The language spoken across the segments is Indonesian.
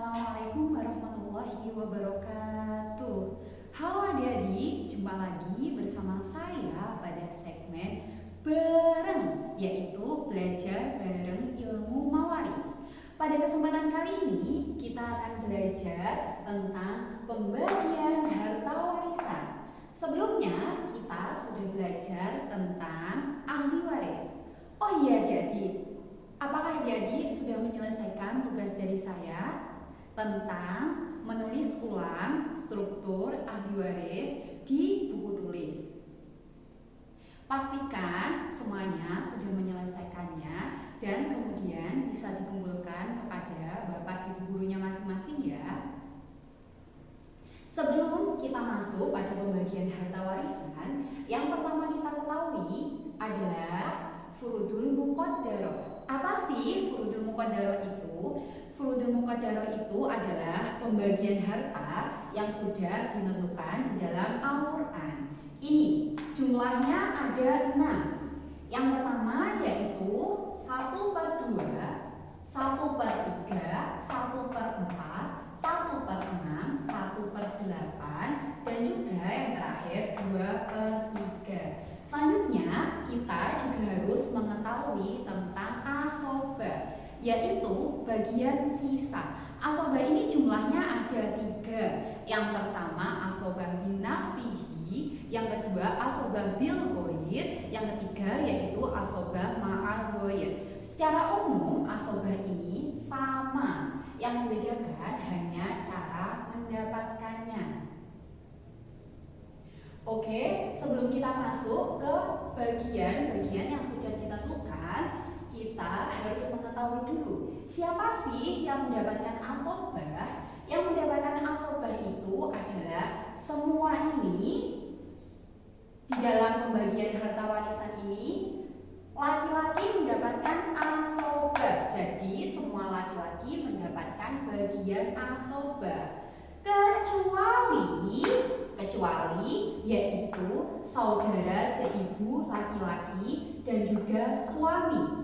Assalamualaikum warahmatullahi wabarakatuh. Halo adik-adik, jumpa lagi bersama saya pada segmen Bareng, yaitu belajar bareng ilmu mawaris. Pada kesempatan kali ini kita akan belajar tentang pembagian harta warisan. Sebelumnya kita sudah belajar tentang ahli waris. Oh iya adik-adik, apakah adik-adik sudah menyelesaikan tugas dari saya tentang menulis ulang struktur ahli waris di buku tulis? Pastikan semuanya sudah menyelesaikannya dan kemudian bisa dikumpulkan kepada Bapak Ibu gurunya masing-masing ya. Sebelum kita masuk pada pembagian harta warisan, yang pertama kita ketahui adalah furudul muqaddarah. Apa sih furudul muqaddarah itu? Furudul muqaddarah itu adalah pembagian harta yang sudah ditentukan di dalam Al-Quran. Ini jumlahnya ada 6. Yang pertama yaitu 1/2, 1/3, 1/4, 1/6, 1/8, dan juga yang terakhir 2/3. Selanjutnya kita juga harus mengetahui tentang asobah, yaitu bagian sisa. Asobah ini jumlahnya ada 3. Yang pertama asobah bin nafsihi, yang kedua asobah bil ghair, yang ketiga yaitu asobah ma'al ghair. Secara umum asobah ini sama, yang membedakan hanya cara mendapatkannya. Oke, sebelum kita masuk ke bagian-bagian yang sudah ditentukan, kita harus mengetahui dulu siapa sih yang mendapatkan asobah. Yang mendapatkan asobah itu adalah semua ini di dalam pembagian harta warisan ini. Laki-laki mendapatkan asobah, jadi semua laki-laki mendapatkan bagian asobah, kecuali yaitu saudara seibu laki-laki dan juga suami.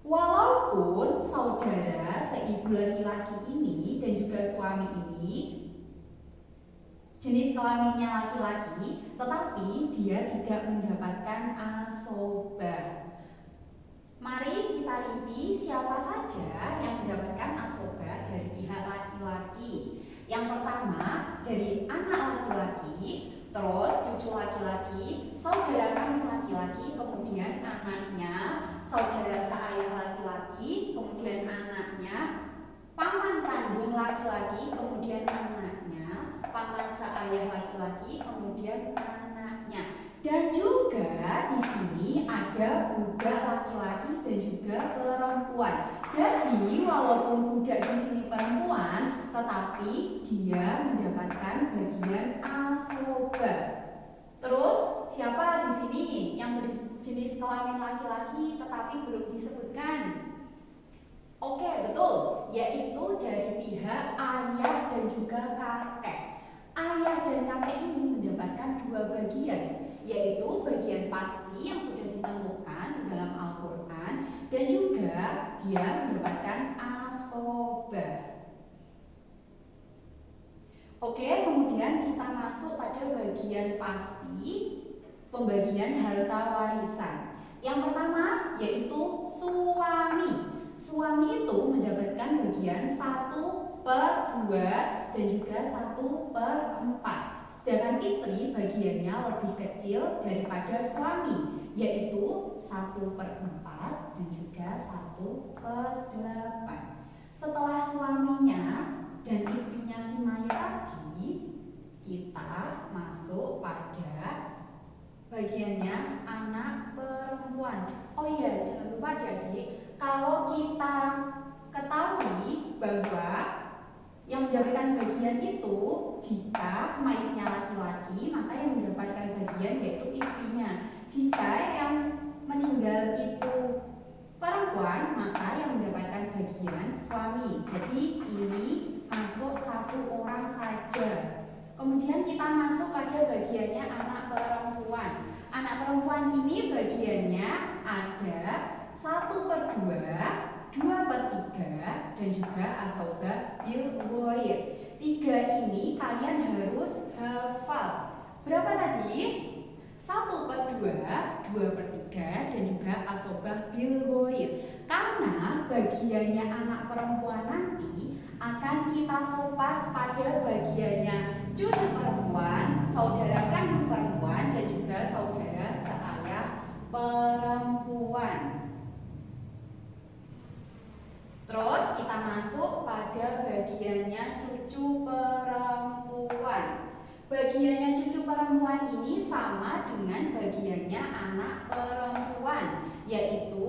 Walaupun saudara seibu laki-laki ini dan juga suami ini jenis kelaminnya laki-laki, tetapi dia tidak mendapatkan asobah. Mari kita rinci siapa saja yang mendapatkan asobah dari pihak laki-laki. Yang pertama dari anak laki-laki, terus cucu laki-laki, saudara kandung laki-laki, kemudian anaknya, saudara seayah laki-laki, kemudian anaknya, paman kandung laki-laki, kemudian anaknya, paman seayah laki-laki, kemudian anaknya. Dan juga di sini ada budak laki-laki dan juga perempuan. Jadi walaupun budak di sini perempuan, tetapi dia mendapatkan bagian asobah. Terus siapa di sini yang berjenis kelamin laki-laki tetapi belum disebutkan? Oke, betul, yaitu dari pihak ayah dan juga kakek. Ayah dan kakek ini mendapatkan 2 bagian, yaitu bagian pasti yang sudah ditentukan di dalam Al-Quran, dan juga dia mendapatkan asobah. Oke, kemudian kita masuk pada bagian pasti pembagian harta warisan. Yang pertama yaitu suami. Suami itu mendapatkan bagian 1/2 dan juga 1/4. Sedangkan istri bagiannya lebih kecil daripada suami, yaitu 1/4 dan juga 1/8. Setelah suaminya dan istrinya si mayat tadi, kita masuk pada bagiannya anak perempuan. Oh iya, jangan lupa adik-adik, kalau kita ketahui bahwa yang mendapatkan bagian itu jika mayatnya laki-laki, maka yang mendapatkan bagian yaitu istrinya. Jika yang meninggal itu perempuan, maka yang mendapatkan bagian suami. Jadi ini masuk 1 orang saja. Kemudian kita masuk pada bagiannya anak perempuan. Anak perempuan ini bagiannya ada 1/2 2/3, dan juga asobah bil ghair. 3 ini kalian harus hafal. Berapa tadi? 1/2, 2/3, dan juga asobah bil ghair. Karena bagiannya anak perempuan nanti akan kita kupas pada bagiannya cucu perempuan, saudara kandung perempuan, dan juga saudara seayah perempuan. Terus kita masuk pada bagiannya cucu perempuan. Bagiannya cucu perempuan ini sama dengan bagiannya anak perempuan, yaitu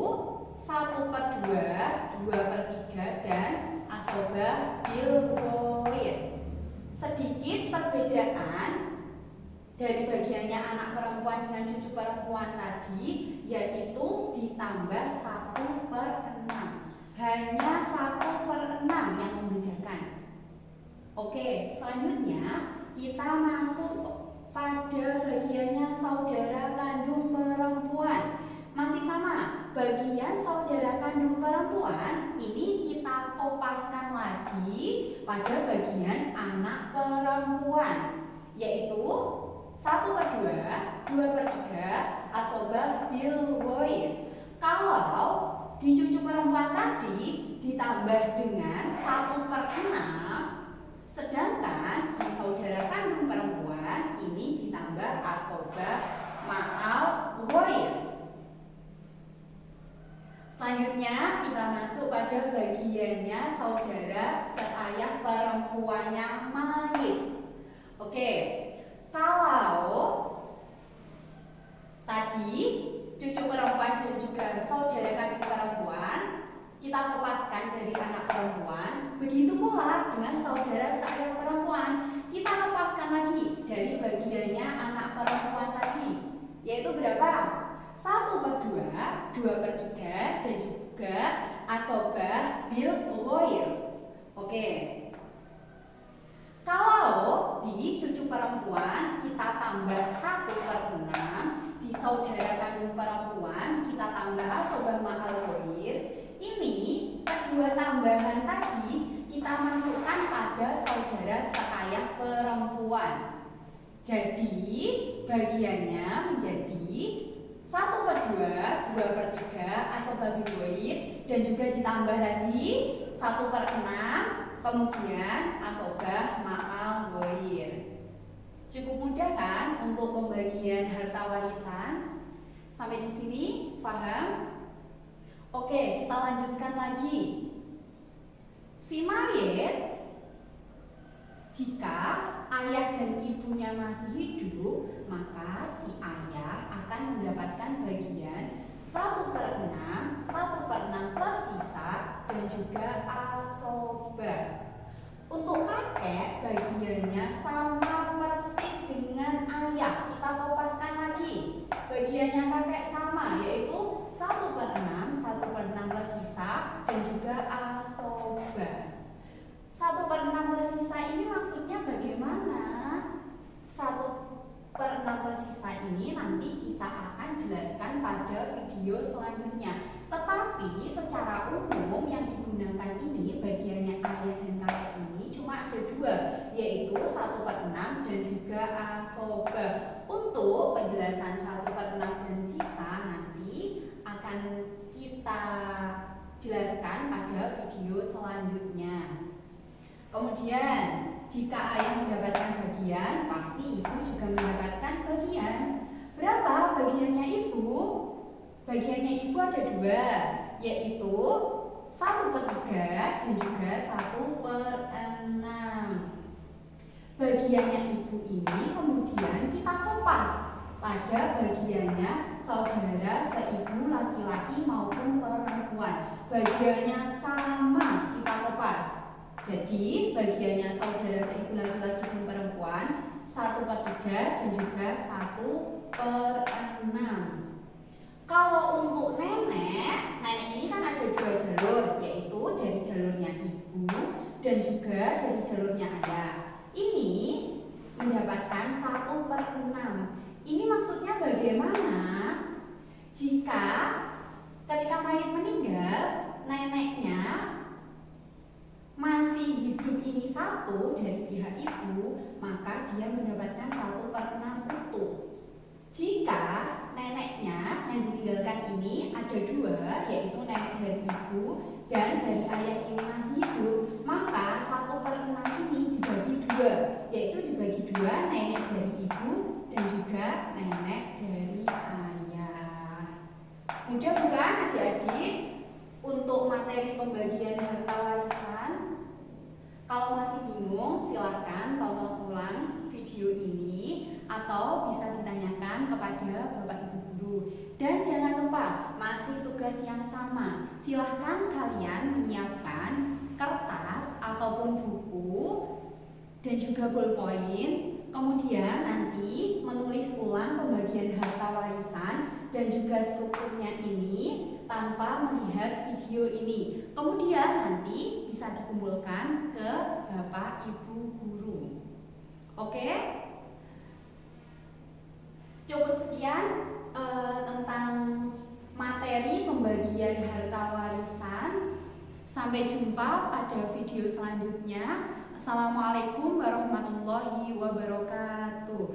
1/2, 2/3, dan asobah bil ghair. Sedikit perbedaan dari bagiannya anak perempuan dengan cucu perempuan tadi, yaitu ditambah 1/6. Hanya 1/6 yang membedakan. Oke, selanjutnya kita masuk pada bagiannya saudara kandung perempuan. Masih sama, bagian saudara kandung perempuan ini kita kopaskan lagi pada bagian anak perempuan, yaitu 1/2, 2/3, asobah bil ghair. Kalau di cucu perempuan tadi ditambah dengan 1/6, sedangkan di saudara kandung perempuan ini ditambah asobah ma'al ghair. Selanjutnya kita masuk pada bagiannya saudara seayah perempuannya mayit. Oke, kalau tadi cucu perempuan dan juga saudara kandung perempuan kita lepaskan dari anak perempuan, begitu pula dengan saudara seayah perempuan kita lepaskan lagi dari bagiannya anak perempuan tadi, yaitu berapa? 1/2, 2/3, dan juga asobah bil ghair. Oke. Kalau di cucu perempuan kita tambah 1/6, di saudara kandung perempuan kita tambah asobah ma'al ghair. Ini kedua tambahan tadi kita masukkan pada saudara seayah perempuan. Jadi bagiannya menjadi 1/2, 2/3 asobah bil ghair, dan juga ditambah tadi 1/6, kemudian asobah ma'al ghair. Cukup mudah kan untuk pembagian harta warisan? Sampai di sini paham? Oke, kita lanjutkan lagi. Si mayit, jika ayah dan ibunya masih hidup, maka si ayah akan mendapatkan bagian 1/6, 1/6 plus sisa, dan juga asobah. Untuk kakek, bagiannya sama persis dengan ayah. Kita kopaskan lagi. Bagiannya kakek sama, yaitu 1/6, 1/6 plus sisa, dan juga asobah. 1/6 plus sisa ini maksudnya bagaimana? 1/6 plus sisa ini nanti kita akan jelaskan pada video selanjutnya. Tetapi secara umum yang digunakan ini bagiannya ayah dan kakek ini cuma ada 2, yaitu 1/6 dan juga asobah. Untuk penjelasan 1/6 dan sisa nanti akan kita jelaskan pada video selanjutnya. Kemudian jika ayah mendapatkan bagian, pasti ibu juga mendapatkan bagian. Berapa bagiannya ibu? Bagiannya ibu ada 2, yaitu 1/3 dan juga 1/6. Bagiannya ibu ini kemudian kita kopas pada bagiannya saudara seibu laki-laki maupun perempuan. Bagiannya sama kita kopas. Jadi bagiannya saudara seibu laki-laki dan perempuan 1/3 dan juga 1/6. Kalau untuk nenek ini kan ada 2 jalur, yaitu dari jalurnya ibu dan juga dari jalurnya ayah. Ini mendapatkan 1/6. Ini maksudnya bagaimana? Jika ketika mayit meninggal, neneknya masih hidup ini satu dari pihak ibu, maka dia mendapatkan 1/6 utuh. Jika neneknya yang ditinggalkan ini ada 2, yaitu nenek dari ibu dan dari ayah ini masih hidup, maka 1/6 ini dibagi 2, yaitu dibagi 2 nenek dari ibu dan juga nenek dari ayah. Mudah bukan adik-adik untuk materi pembagian harta warisan? Kalau masih bingung, silahkan tonton ulang video ini atau bisa ditanyakan kepada Bapak Ibu Guru. Dan jangan lupa, masih tugas yang sama. Silahkan kalian menyiapkan kertas ataupun buku dan juga ballpoint. Kemudian nanti menulis ulang pembagian harta warisan dan juga strukturnya ini tanpa melihat video ini. Kemudian nanti bisa dikumpulkan ke Bapak Ibu Guru. Oke? Cukup sekian tentang materi pembagian harta warisan. Sampai jumpa pada video selanjutnya. Assalamualaikum warahmatullahi wabarakatuh.